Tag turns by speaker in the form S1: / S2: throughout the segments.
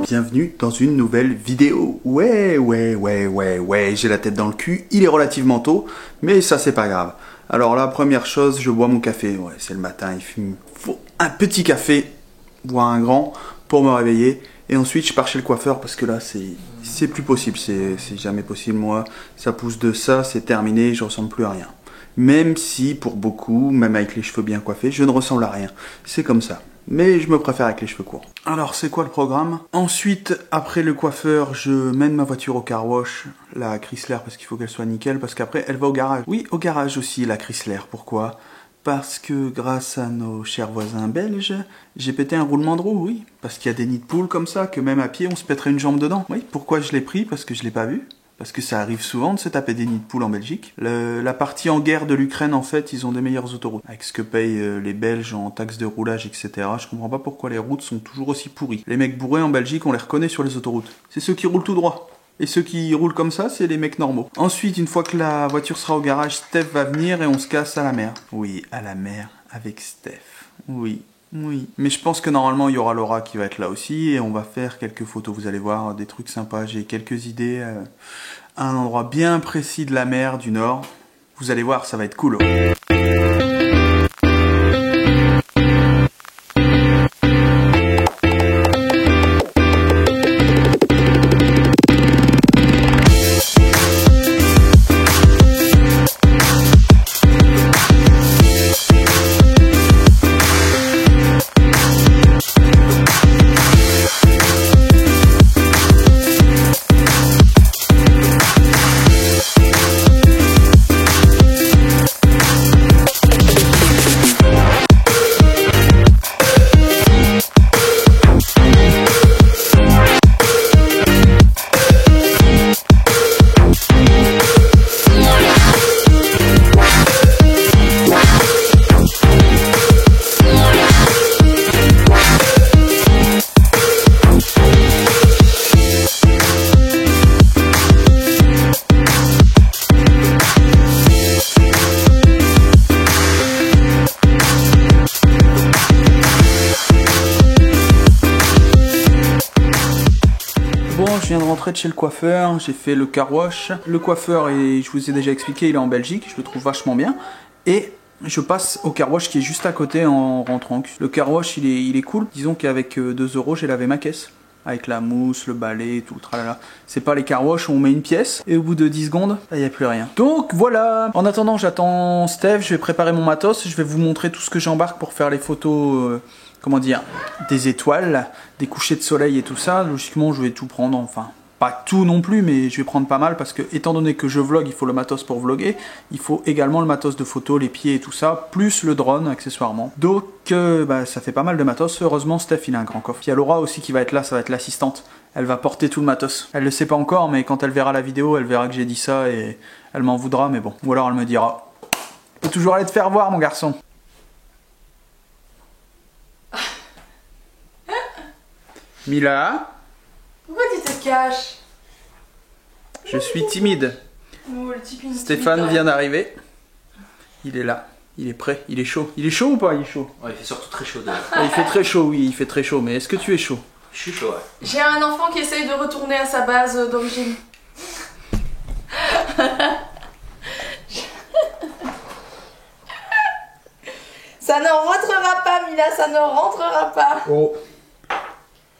S1: bienvenue dans une nouvelle vidéo. Ouais, j'ai la tête dans le cul, il est relativement tôt, mais ça c'est pas grave. Alors la première chose, je bois mon café, ouais c'est le matin, il me faut un petit café, voire un grand, pour me réveiller. Et ensuite je pars chez le coiffeur parce que là c'est plus possible, c'est jamais possible. Moi, ça pousse de ça, c'est terminé, je ressemble plus à rien. Même si pour beaucoup, même avec les cheveux bien coiffés, je ne ressemble à rien. C'est comme ça. Mais je me préfère avec les cheveux courts. Alors c'est quoi le programme? Ensuite, après le coiffeur, je mène ma voiture au car wash, la Chrysler, parce qu'il faut qu'elle soit nickel, parce qu'après elle va au garage. Oui, au garage aussi la Chrysler, pourquoi? Parce que grâce à nos chers voisins belges, j'ai pété un roulement de roue, oui. Parce qu'il y a des nids de poules comme ça, que même à pied on se pèterait une jambe dedans. Oui, pourquoi je l'ai pris? Parce que je l'ai pas vu. Parce que ça arrive souvent de se taper des nids de poules en Belgique. La partie en guerre de l'Ukraine, en fait, ils ont des meilleures autoroutes. Avec ce que payent les Belges en taxes de roulage, etc. Je comprends pas pourquoi les routes sont toujours aussi pourries. Les mecs bourrés en Belgique, on les reconnaît sur les autoroutes. C'est ceux qui roulent tout droit. Et ceux qui roulent comme ça, c'est les mecs normaux. Ensuite, une fois que la voiture sera au garage, Steph va venir et on se casse à la mer. Oui, à la mer avec Steph. Oui. Oui, mais je pense que normalement il y aura Laura qui va être là aussi et on va faire quelques photos, vous allez voir, des trucs sympas. J'ai quelques idées à un endroit bien précis de la mer du Nord. Vous allez voir, ça va être cool. Je viens de rentrer de chez le coiffeur, j'ai fait le car wash. Le coiffeur, et je vous ai déjà expliqué, il est en Belgique, je le trouve vachement bien. Et je passe au car wash qui est juste à côté en rentrant. Le car wash, il est cool. Disons qu'avec 2 €, j'ai lavé ma caisse. Avec la mousse, le balai, tout le tralala. C'est pas les car wash où on met une pièce et au bout de 10 secondes, il n'y a plus rien. Donc voilà. En attendant, j'attends Steph, je vais préparer mon matos, je vais vous montrer tout ce que j'embarque pour faire les photos... comment dire, des étoiles, des couchers de soleil et tout ça. Logiquement, je vais tout prendre, enfin, pas tout non plus, mais je vais prendre pas mal parce que, étant donné que je vlog, il faut le matos pour vlogger, il faut également le matos de photo, les pieds et tout ça, plus le drone, accessoirement. Donc, ça fait pas mal de matos. Heureusement, Steph, il a un grand coffre. Il y a Laura aussi qui va être là, ça va être l'assistante. Elle va porter tout le matos. Elle le sait pas encore, mais quand elle verra la vidéo, elle verra que j'ai dit ça et elle m'en voudra, mais bon. Ou alors elle me dira, faut toujours aller te faire voir, mon garçon. Mila,
S2: pourquoi tu te caches?
S1: Je suis timide.
S2: Oh,
S1: Stéphane vient d'arriver. Il est là. Il est prêt. Il est chaud. Il est chaud ou pas? Il est chaud.
S3: Ouais, il fait surtout très chaud.
S1: Il fait très chaud, oui. Il fait très chaud. Mais est-ce que tu es chaud?
S3: Je suis chaud, ouais.
S2: J'ai un enfant qui essaye de retourner à sa base d'origine. Ça ne rentrera pas, Mila. Ça ne rentrera pas.
S1: Oh.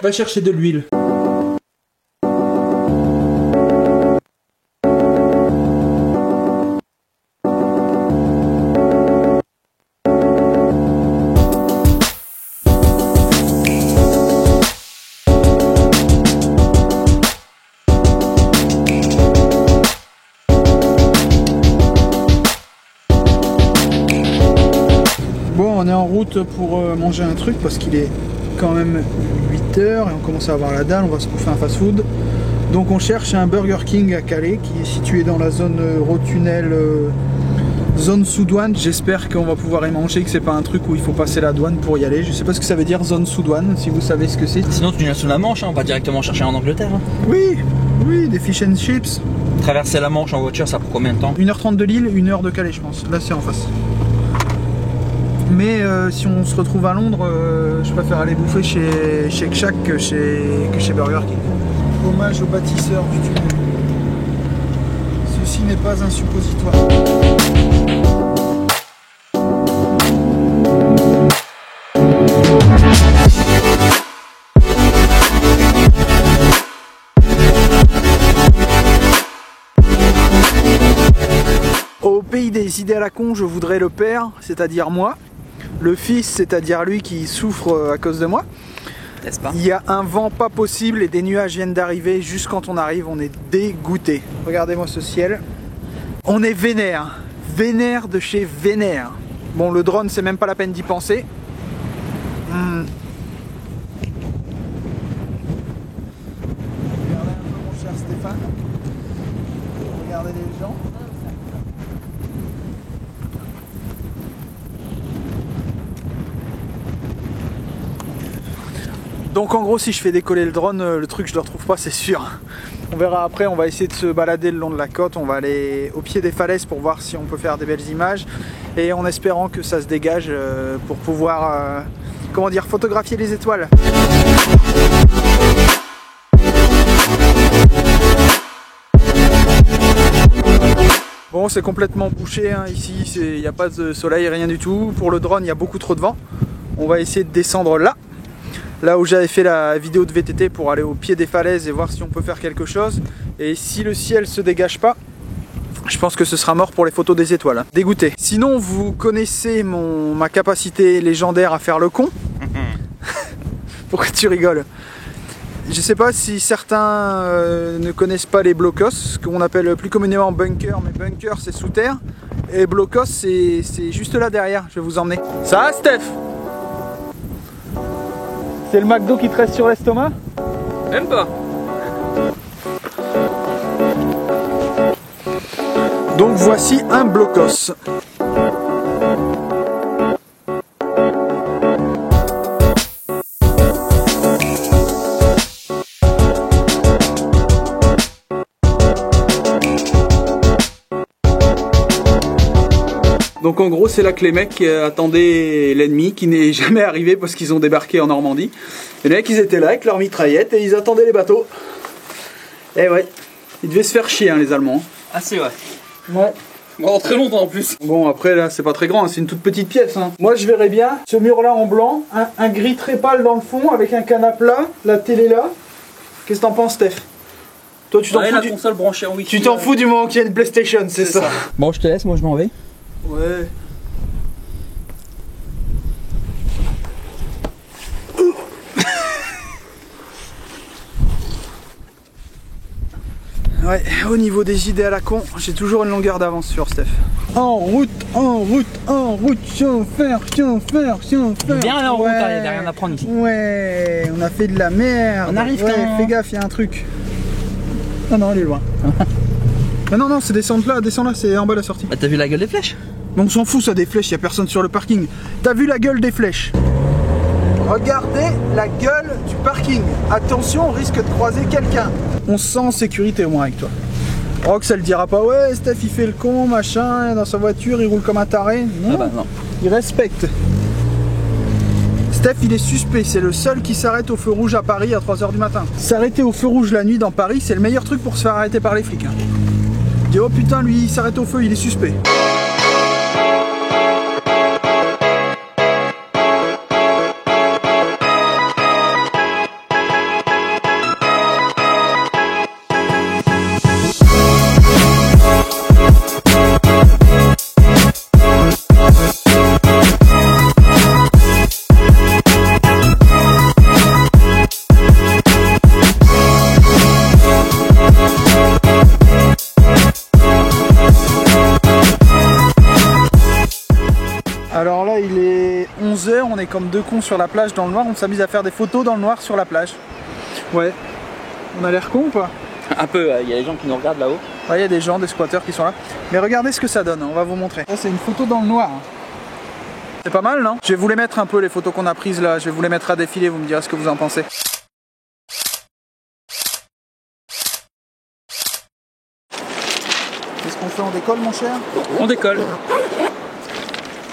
S1: Va chercher de l'huile. Bon, on est en route pour manger un truc parce qu'il est quand même 8 h et on commence à avoir la dalle, on va se bouffer un fast food. Donc on cherche un Burger King à Calais qui est situé dans la zone Rotunnel, zone sous douane. J'espère qu'on va pouvoir y manger, que c'est pas un truc où il faut passer la douane pour y aller. Je sais pas ce que ça veut dire zone sous douane, si vous savez ce que c'est.
S3: Sinon tu viens sous la Manche, hein, on va directement chercher en Angleterre. Hein.
S1: Oui, oui, des fish and chips.
S3: Traverser la Manche en voiture, ça prend combien de temps?
S1: 1 h 30 de Lille, 1 h de Calais je pense. Là c'est en face. Mais si on se retrouve à Londres, je préfère aller bouffer chez Shake Shack que chez Burger King. Hommage aux bâtisseurs du tunnel. Ceci n'est pas un suppositoire. Au pays des idées à la con, je voudrais le père, c'est-à-dire moi, le fils, c'est-à-dire lui qui souffre à cause de moi.
S3: N'est-ce pas?
S1: Il y a un vent pas possible et des nuages viennent d'arriver. Juste quand on arrive, on est dégoûté. Regardez-moi ce ciel. On est vénère. Vénère de chez vénère. Bon, le drone, c'est même pas la peine d'y penser. Regardez un peu mon cher Stéphane. Regardez les gens. Donc en gros, si je fais décoller le drone, le truc je le retrouve pas, c'est sûr. On verra après, on va essayer de se balader le long de la côte, on va aller au pied des falaises pour voir si on peut faire des belles images et en espérant que ça se dégage pour pouvoir, comment dire, photographier les étoiles. Bon, c'est complètement bouché hein, ici, il n'y a pas de soleil, rien du tout. Pour le drone, il y a beaucoup trop de vent. On va essayer de descendre là où j'avais fait la vidéo de VTT pour aller au pied des falaises et voir si on peut faire quelque chose. Et si le ciel se dégage pas, je pense que ce sera mort pour les photos des étoiles. Hein. Dégoûté. Sinon, vous connaissez ma capacité légendaire à faire le con. Pourquoi tu rigoles? Je sais pas si certains ne connaissent pas les blocos, ce qu'on appelle plus communément bunker, mais bunker c'est sous terre. Et blocos c'est juste là derrière, je vais vous emmener. Ça va Steph? C'est le McDo qui te reste sur l'estomac?
S3: Même pas.
S1: Donc voici un blocos. Donc en gros c'est là que les mecs attendaient l'ennemi qui n'est jamais arrivé parce qu'ils ont débarqué en Normandie. Et les mecs ils étaient là avec leurs mitraillettes et ils attendaient les bateaux. Et ouais, ils devaient se faire chier hein, les Allemands.
S3: Ah c'est vrai.
S1: Ouais.
S3: Bon, très longtemps en plus.
S1: Bon après là c'est pas très grand, hein, c'est une toute petite pièce. Hein. Moi je verrais bien ce mur là en blanc, un gris très pâle dans le fond avec un canapé là, la télé là. Qu'est-ce que t'en penses Steph? Toi tu t'en fous
S3: la console branchée en Wi-Fi.
S1: Tu t'en fous du moment qu'il y a une PlayStation, c'est ça.
S3: Bon je te laisse, moi je m'en vais.
S1: Ouais. Ouais, au niveau des idées à la con, j'ai toujours une longueur d'avance sur Steph. En route, en route, en route, chauffeur, chauffeur, chauffeur.
S3: Bien aller en route, il n'y a rien à prendre ici.
S1: Ouais, on a fait de la merde.
S3: On arrive
S1: ouais,
S3: quand...
S1: Fais gaffe, il y a un truc. Non, non, elle est loin. Mais non, non, c'est descendre là, c'est en bas la sortie.
S3: Bah t'as vu la gueule des flèches?
S1: Mais on s'en fout ça des flèches, il n'y a personne sur le parking. T'as vu la gueule des flèches? Regardez la gueule du parking. Attention, on risque de croiser quelqu'un. On se sent en sécurité au moins avec toi. Rox elle dira pas ouais Steph il fait le con, machin, dans sa voiture, il roule comme un taré. Non,
S3: ah bah non.
S1: Il respecte. Steph il est suspect, c'est le seul qui s'arrête au feu rouge à Paris à 3 h du matin. S'arrêter au feu rouge la nuit dans Paris, c'est le meilleur truc pour se faire arrêter par les flics. Hein. Dis oh putain lui il s'arrête au feu, il est suspect. Alors là il est 11 h, on est comme deux cons sur la plage dans le noir, on s'amuse à faire des photos dans le noir sur la plage. Ouais. On a l'air con ou pas?
S3: Un peu, il y a des gens qui nous regardent là-haut.
S1: Ouais, il y a des gens, des squatteurs qui sont là. Mais regardez ce que ça donne, on va vous montrer. Ça c'est une photo dans le noir. C'est pas mal non? Je vais vous les mettre un peu les photos qu'on a prises là, je vais vous les mettre à défiler, vous me direz ce que vous en pensez. Qu'est-ce qu'on fait, on décolle mon cher?
S3: On décolle.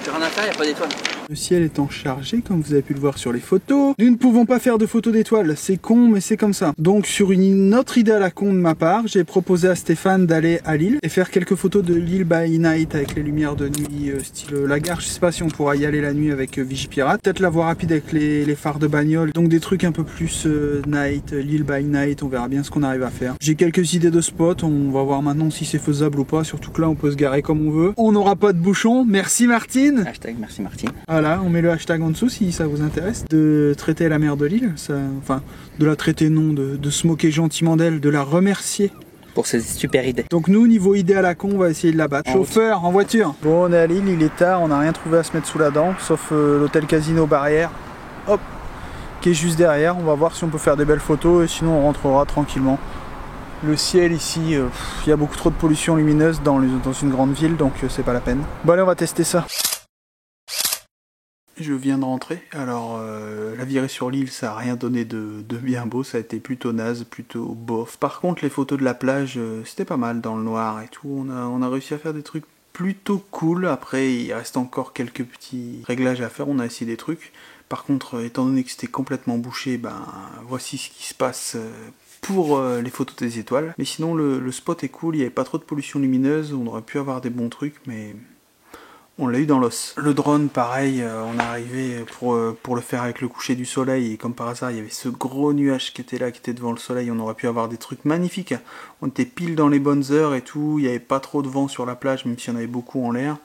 S3: J'ai rien à faire, il n'y a pas d'étoile.
S1: Le ciel étant chargé, comme vous avez pu le voir sur les photos. Nous ne pouvons pas faire de photos d'étoiles, c'est con, mais c'est comme ça. Donc sur une autre idée à la con de ma part, j'ai proposé à Stéphane d'aller à Lille et faire quelques photos de Lille by night avec les lumières de nuit, style la gare. Je sais pas si on pourra y aller la nuit avec Vigipirate. Peut-être la voie rapide avec les phares de bagnole. Donc des trucs un peu plus night, Lille by night, on verra bien ce qu'on arrive à faire. J'ai quelques idées de spots, on va voir maintenant si c'est faisable ou pas. Surtout que là on peut se garer comme on veut. On n'aura pas de bouchon. Merci Martine.
S3: Hashtag merci Martine.
S1: Voilà, on met le hashtag en dessous si ça vous intéresse. De traiter la mer de Lille, enfin de la traiter non, de se moquer gentiment d'elle, de la remercier.
S3: Pour ces super idées.
S1: Donc nous, niveau idée à la con, on va essayer de la battre. Chauffeur, en voiture. Bon, on est à Lille, il est tard, on n'a rien trouvé à se mettre sous la dent, sauf l'hôtel Casino Barrière. Hop, qui est juste derrière. On va voir si on peut faire des belles photos et sinon on rentrera tranquillement. Le ciel ici, il y a beaucoup trop de pollution lumineuse dans une grande ville, donc c'est pas la peine. Bon allez, on va tester ça. Je viens de rentrer, alors la virée sur l'île ça a rien donné de bien beau, ça a été plutôt naze, plutôt bof. Par contre les photos de la plage c'était pas mal dans le noir et tout, on a réussi à faire des trucs plutôt cool. Après il reste encore quelques petits réglages à faire, on a essayé des trucs. Par contre étant donné que c'était complètement bouché, ben voici ce qui se passe pour les photos des étoiles. Mais sinon le spot est cool, il n'y avait pas trop de pollution lumineuse, on aurait pu avoir des bons trucs mais... on l'a eu dans l'os. Le drone, pareil, on est arrivé pour le faire avec le coucher du soleil, et comme par hasard, il y avait ce gros nuage qui était là, qui était devant le soleil, on aurait pu avoir des trucs magnifiques. On était pile dans les bonnes heures et tout, il n'y avait pas trop de vent sur la plage, même s'il y en avait beaucoup en l'air.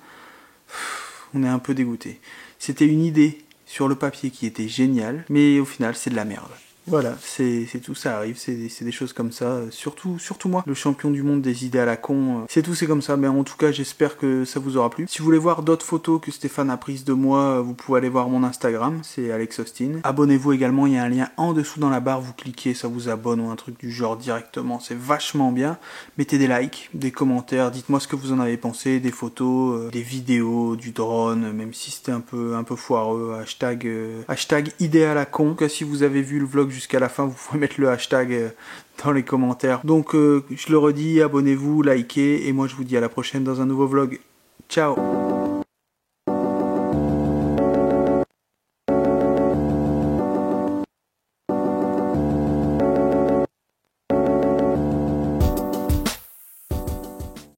S1: On est un peu dégoûté. C'était une idée sur le papier qui était géniale, mais au final, c'est de la merde. Voilà, c'est tout, ça arrive, c'est des choses comme ça, surtout moi, le champion du monde des idées à la con, c'est tout, c'est comme ça, mais en tout cas j'espère que ça vous aura plu. Si vous voulez voir d'autres photos que Stéphane a prises de moi, vous pouvez aller voir mon Instagram, c'est Alex Austin. Abonnez-vous également, il y a un lien en dessous dans la barre, vous cliquez, ça vous abonne ou un truc du genre directement, c'est vachement bien. Mettez des likes, des commentaires, dites-moi ce que vous en avez pensé, des photos, des vidéos, du drone, même si c'était un peu foireux, hashtag idées à la con. En tout cas, si vous avez vu le vlog jusqu'à la fin, vous pouvez mettre le hashtag dans les commentaires. Donc je le redis, abonnez-vous, likez, et moi je vous dis à la prochaine dans un nouveau vlog. Ciao!